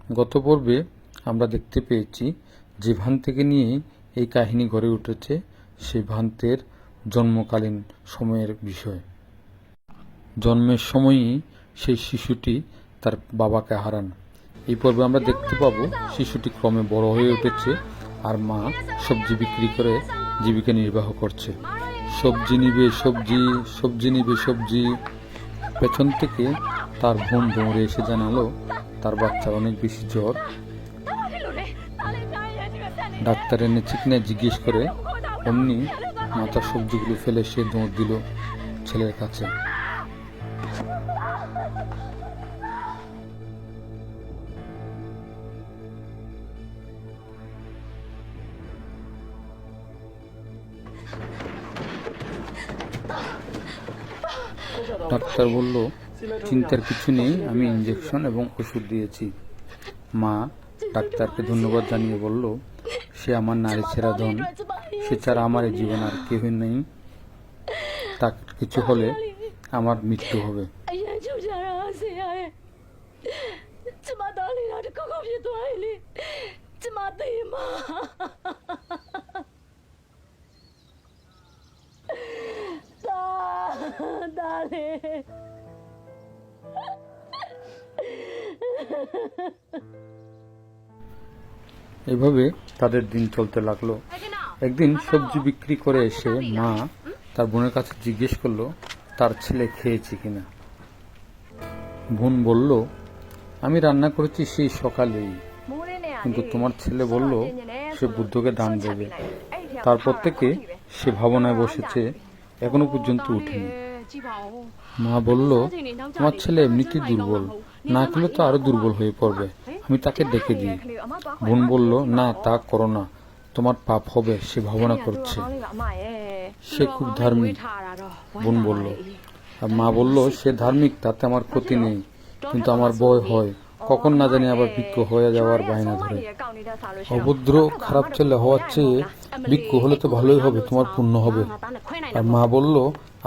গত পর্বে আমরা দেখতে পেয়েছি যে ভ্রান্ত থেকে নিয়ে এই কাহিনী গড়ে উঠেছে সেই ভ্রান্তের জন্মকালীন সময়ের বিষয়। জন্মের সময়ই সেই শিশুটি তার বাবাকে হারান। এই পর্বে আমরা দেখতে পাবো শিশুটি ক্রমে বড় হয়ে উঠেছে আর মা সবজি বিক্রি করে জীবিকা নির্বাহ করছে। সবজি নিবে সবজি, সবজি নিবে সবজি। পেছন থেকে তার বোন দৌড়ে এসে জানালো তার বাচ্চার অনেক বেশি জ্বর। ডাক্তার এনে চিকনে জিজ্ঞেস করে অমনি মাথার সবজিগুলো ফেলে সে দৌড় দিল ছেলের কাছে। ডাক্তার বলল, চিন্তার কিছু নেই, আমি ইঞ্জেকশন এবং ওষুধ দিয়েছি। মা ডাক্তারকে ধন্যবাদ জানিয়ে বলল, সে আমার নারী ছেঁড়া ধন, সে ছাড়া আমার এই জীবন আর কেউ নেই। তার কিছু হলে আমার মৃত্যু হবে। এভাবে তাদের দিন চলতে লাগলো। একদিন সবজি বিক্রি করে এসে মা তার বোনের কাছে জিজ্ঞেস করলো তার ছেলে খেয়েছে কিনা। বোন বলল, আমি রান্না করেছি সেই সকালেই, কিন্তু তোমার ছেলে বলল সে বুদ্ধকে দান দেবে। তারপর থেকে সে ভাবনায় বসেছে, এখনো পর্যন্ত উঠেনি। মা বলল, তোমার ছেলে এমনিতেই দুর্বল, না খেলে তো আরো দুর্বল হয়ে পড়বে, আমি তাকে ডেকে দিই। বোন বলল, না তা করো না, তোমার পাপ হবে, সে ভাবনা করছে। সে খুব ধার্মিক। বোন বলল। আর মা বলল, সে ধার্মিক তাতে আমার ক্ষতি নেই, কিন্তু আমার ভয় হয় কখন না জানি আবার ভিক্ষু হয়ে যাওয়ার বায়না ধরে। অভদ্র খারাপ ছেলে হওয়ার চেয়ে ভিক্ষু হলে তো ভালোই হবে, তোমার পুণ্য হবে। আর মা বলল,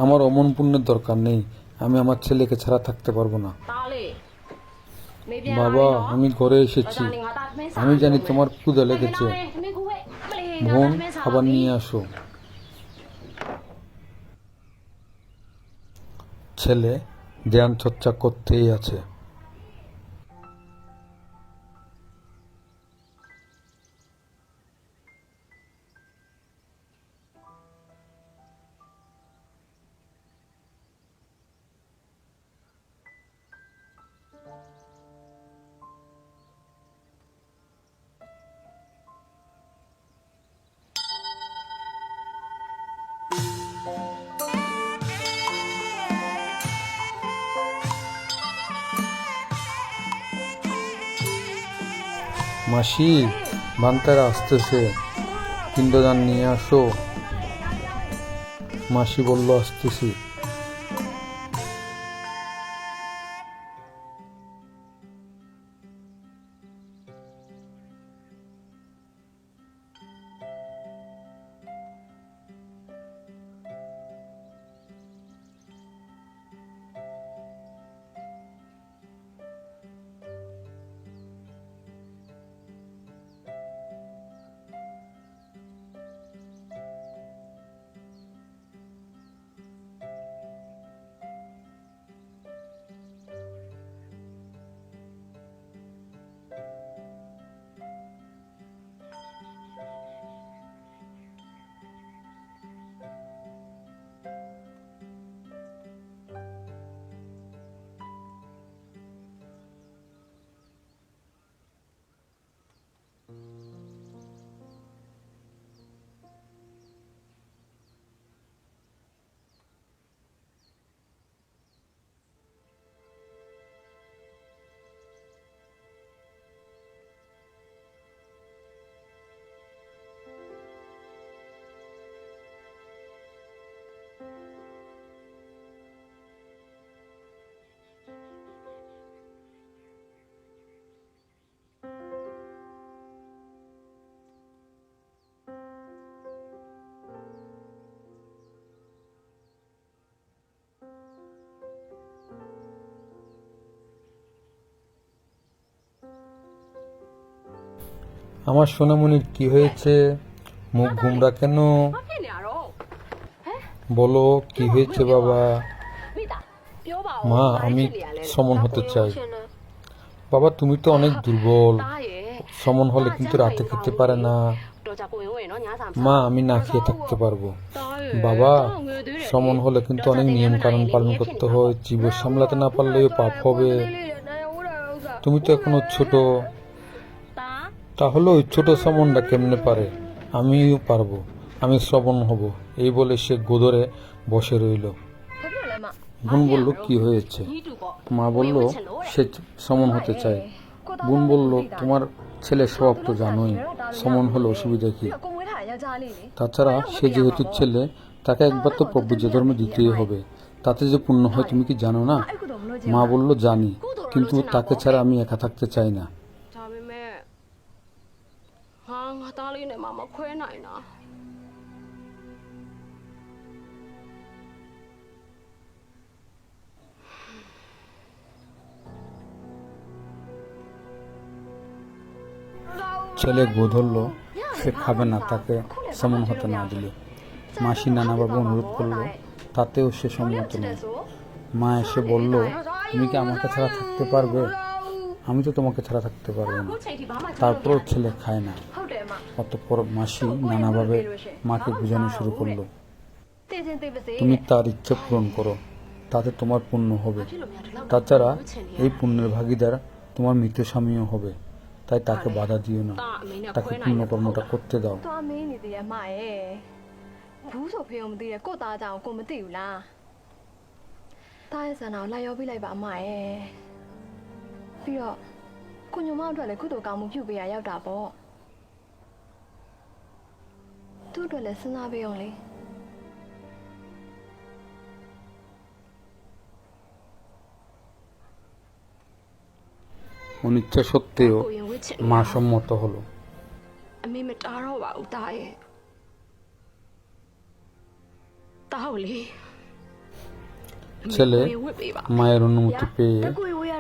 আমার অমন পুণ্যের দরকার নেই, আমি আমার ছেলেকে ছাড়া থাকতে পারবো না। বাবা, আমি ঘরে এসেছি, আমি জানি তোমার ক্ষুধা লেগেছে, বোন খাবার নিয়ে আসো। ছেলে ধ্যান চর্চা করতেই আছে। মাসি, ভান্তারা আসতেছে, পিণ্ডদান নিয়ে আসো। মাসি বলল, আসতেছি। আমার সোনামণির কি হয়েছে? মুখ গুমরা কেন? বলো কি হয়েছে বাবা? মা, আমি সমন হতে চাই। বাবা, তুমি তো অনেক দুর্বল। সমন হলে কিন্তু রাতে খেতে পারে না। মা, আমি না খেয়ে থাকতে পারবো। বাবা, সমন হলে কিন্তু অনেক নিয়ম কানুন পালন করতে হয়। জীব সামলাতে না পারলেও পাপ হবে। তুমি তো এখনো ছোট। তাহলে ওই ছোট সমনটা কেমনে পারে? আমিও পারবো। আমি শ্রবণ হব। এই বলে সে গোদরে বসে রইল। বোন বলল, কি হয়েছে? মা বলল, সে সমন হতে চায়। বোন বলল, তোমার ছেলে স্বভাব তো জানোই, সমন হলে অসুবিধা কি? তাছাড়া সে যেহেতু ছেলে, তাকে একবার তো প্রভুজ্য ধর্মে দিতেই হবে। তাতে যে পুণ্য হয় তুমি কি জানো না? মা বলল, জানি, কিন্তু তাকে ছাড়া আমি একা থাকতে চাই না। ছেলে গো ধরল, সে খাবে না তাকে সমন হতে না দিলে। মাসি নানাভাবে অনুরোধ করলো, তাতেও সে সম্মত নয়। মা এসে বলল, তুমি কি আমাকে ছাড়া থাকতে পারবে? আমি তো তোমাকে ছাড়া থাকতে পারবো না। তারপরও ছেলে খায় না। অতঃপর মাসি নানাভাবে মাকে বোঝানো শুরু করলো, তুমি তার ইচ্ছে পূরণ করো, তাতে তোমার পুণ্য হবে। তাছাড়া এই পুণ্যের ভাগিদার তোমার মৃত স্বামীও হবে। তাই তাকে বাধা দিও না, তাকে পুণ্যকর্মটা করতে দাও। অনিচ্ছা সত্ত্বেও মা সম্মত হলো। ছেলে মায়ের অনুমতি পেয়ে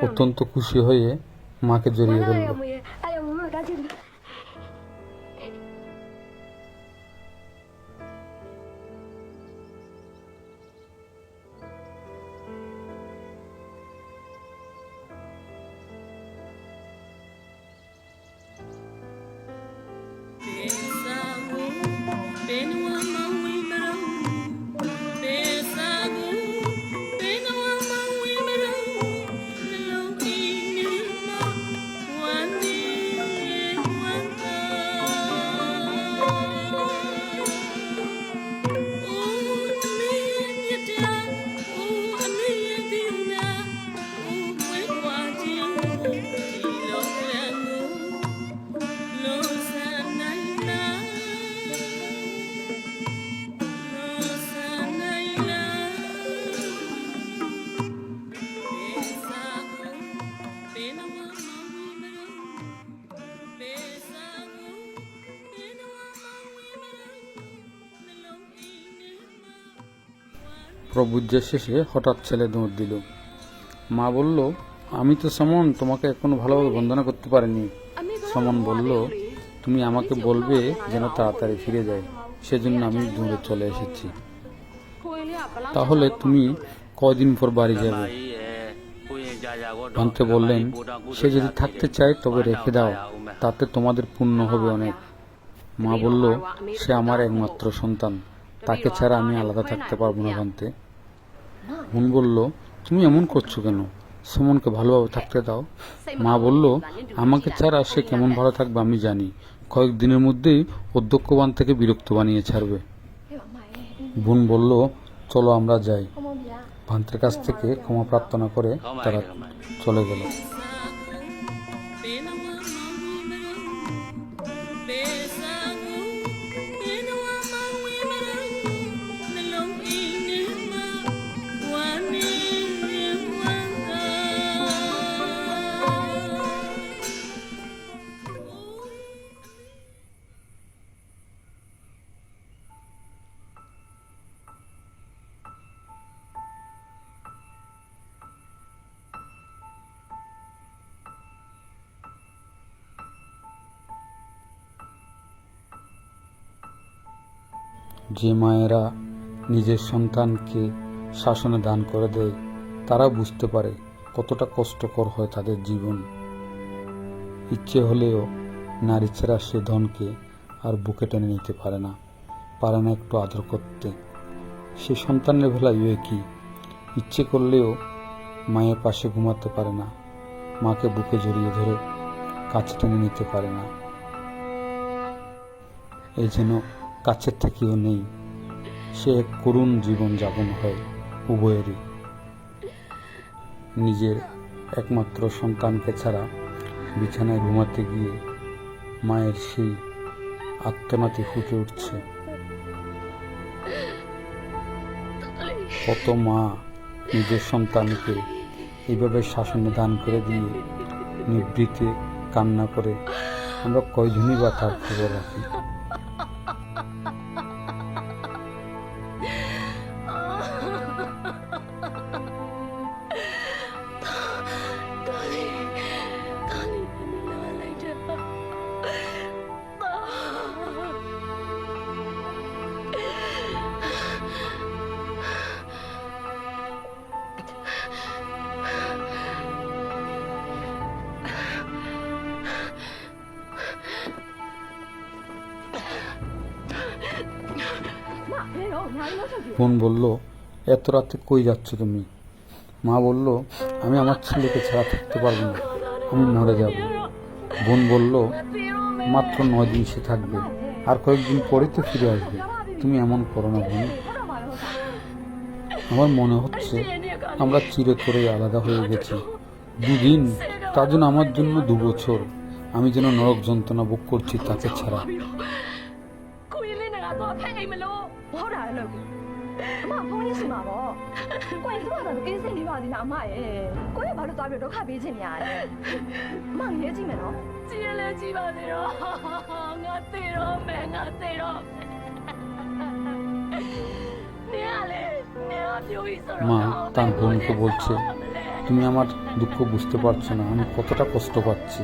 অত্যন্ত খুশি হয়ে মাকে জড়িয়ে ধরল। প্রভুজ্যের শেষে হঠাৎ ছেলে দৌড় দিল। মা বলল, আমি তো সমন তোমাকে এখনো ভালোভাবে বন্দনা করতে পারিনি। সমন বলল, তুমি আমাকে বলবে যেন তাড়াতাড়ি ফিরে যায়, সেজন্য আমি দূরে চলে এসেছি। তাহলে তুমি কয়দিন পর বাড়ি যাবে? ভান্তে বললেন, সে যদি থাকতে চায় তবে রেখে দাও, তাতে তোমাদের পুণ্য হবে অনেক। মা বলল, সে আমার একমাত্র সন্তান, তাকে ছাড়া আমি আলাদা থাকতে পারবো না ভান্তে। বোন বলল, তুমি এমন করছো কেন? সুমনকে ভালোভাবে থাকতে দাও। মা বলল, আমাকে ছাড়া সে কেমন ভালো থাকবে আমি জানি। কয়েকদিনের মধ্যেই অধ্যক্ষবান থেকে বিরক্ত বানিয়ে ছাড়বে। বোন বলল, চলো আমরা যাই। ভান্তের কাছ থেকে ক্ষমা প্রার্থনা করে তারা চলে গেল। যে মায়েরা নিজের সন্তানকে শাসনে দান করে দেয় তারা বুঝতে পারে কতটা কষ্টকর হয় তাদের জীবন। ইচ্ছে হলেও নারী ছাড়া সে ধনকে আর বুকে টেনে নিতে পারে না একটু আদর করতে। সে সন্তানের বেলায় কি ইচ্ছে করলেও মায়ের পাশে ঘুমাতে পারে না, মাকে বুকে জড়িয়ে ধরে কাছে টেনে নিতে পারে না। এই যেন কাছের থেকেও নেই। সে এক করুণ জীবন যাপন হয় উভয়েরই। নিজের একমাত্র সন্তানকে ছাড়া বিছানায় ঘুমাতে গিয়ে মায়ের সেই আত্মনাতি ফুটে উঠছে। কত মা নিজের সন্তানকে এইভাবে শাসনে দান করে দিয়ে নিভৃতে কান্না করে, আমরা কয়জনই বা তার খবর রাখি। বোন বলল, এত রাতে কই যাচ্ছ তুমি? মা বলল, আমি আমার ছেলেকে ছাড়া থাকতে পারবো না, আমি মরে যাব। বোন বলল, মাত্র 9 দিন সে থাকবে, আর কয়েকদিন পরে তো ফিরে আসবে। তুমি এমন করো না বোন। আমার মনে হচ্ছে আমরা চিরতরে আলাদা হয়ে গেছি। 2 দিন, তার জন্য আমার জন্য 2 বছর। আমি যেন নরক যন্ত্রণা ভোগ করছি তাকে ছাড়া। মা তার বোনকে বলছে, তুমি আমার দুঃখ বুঝতে পারছো না, আমি কতটা কষ্ট পাচ্ছি।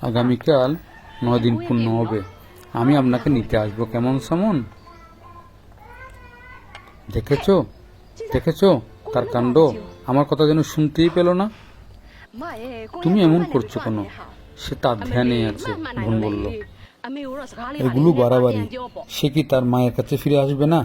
আগামীকাল 9 দিন পূর্ণ হবে, আমি আপনাকে নিতে আসবো, কেমন সামন? দেখেছো দেখেছো তার কাণ্ড, আমার কথা যেন শুনতেই পেল না। তুমি এমন করছো কেন? সে তার ধ্যানে আছে। বোন বলল, এগুলো বাড়াবাড়ি। সে কি তার মায়ের কাছে ফিরে আসবে না?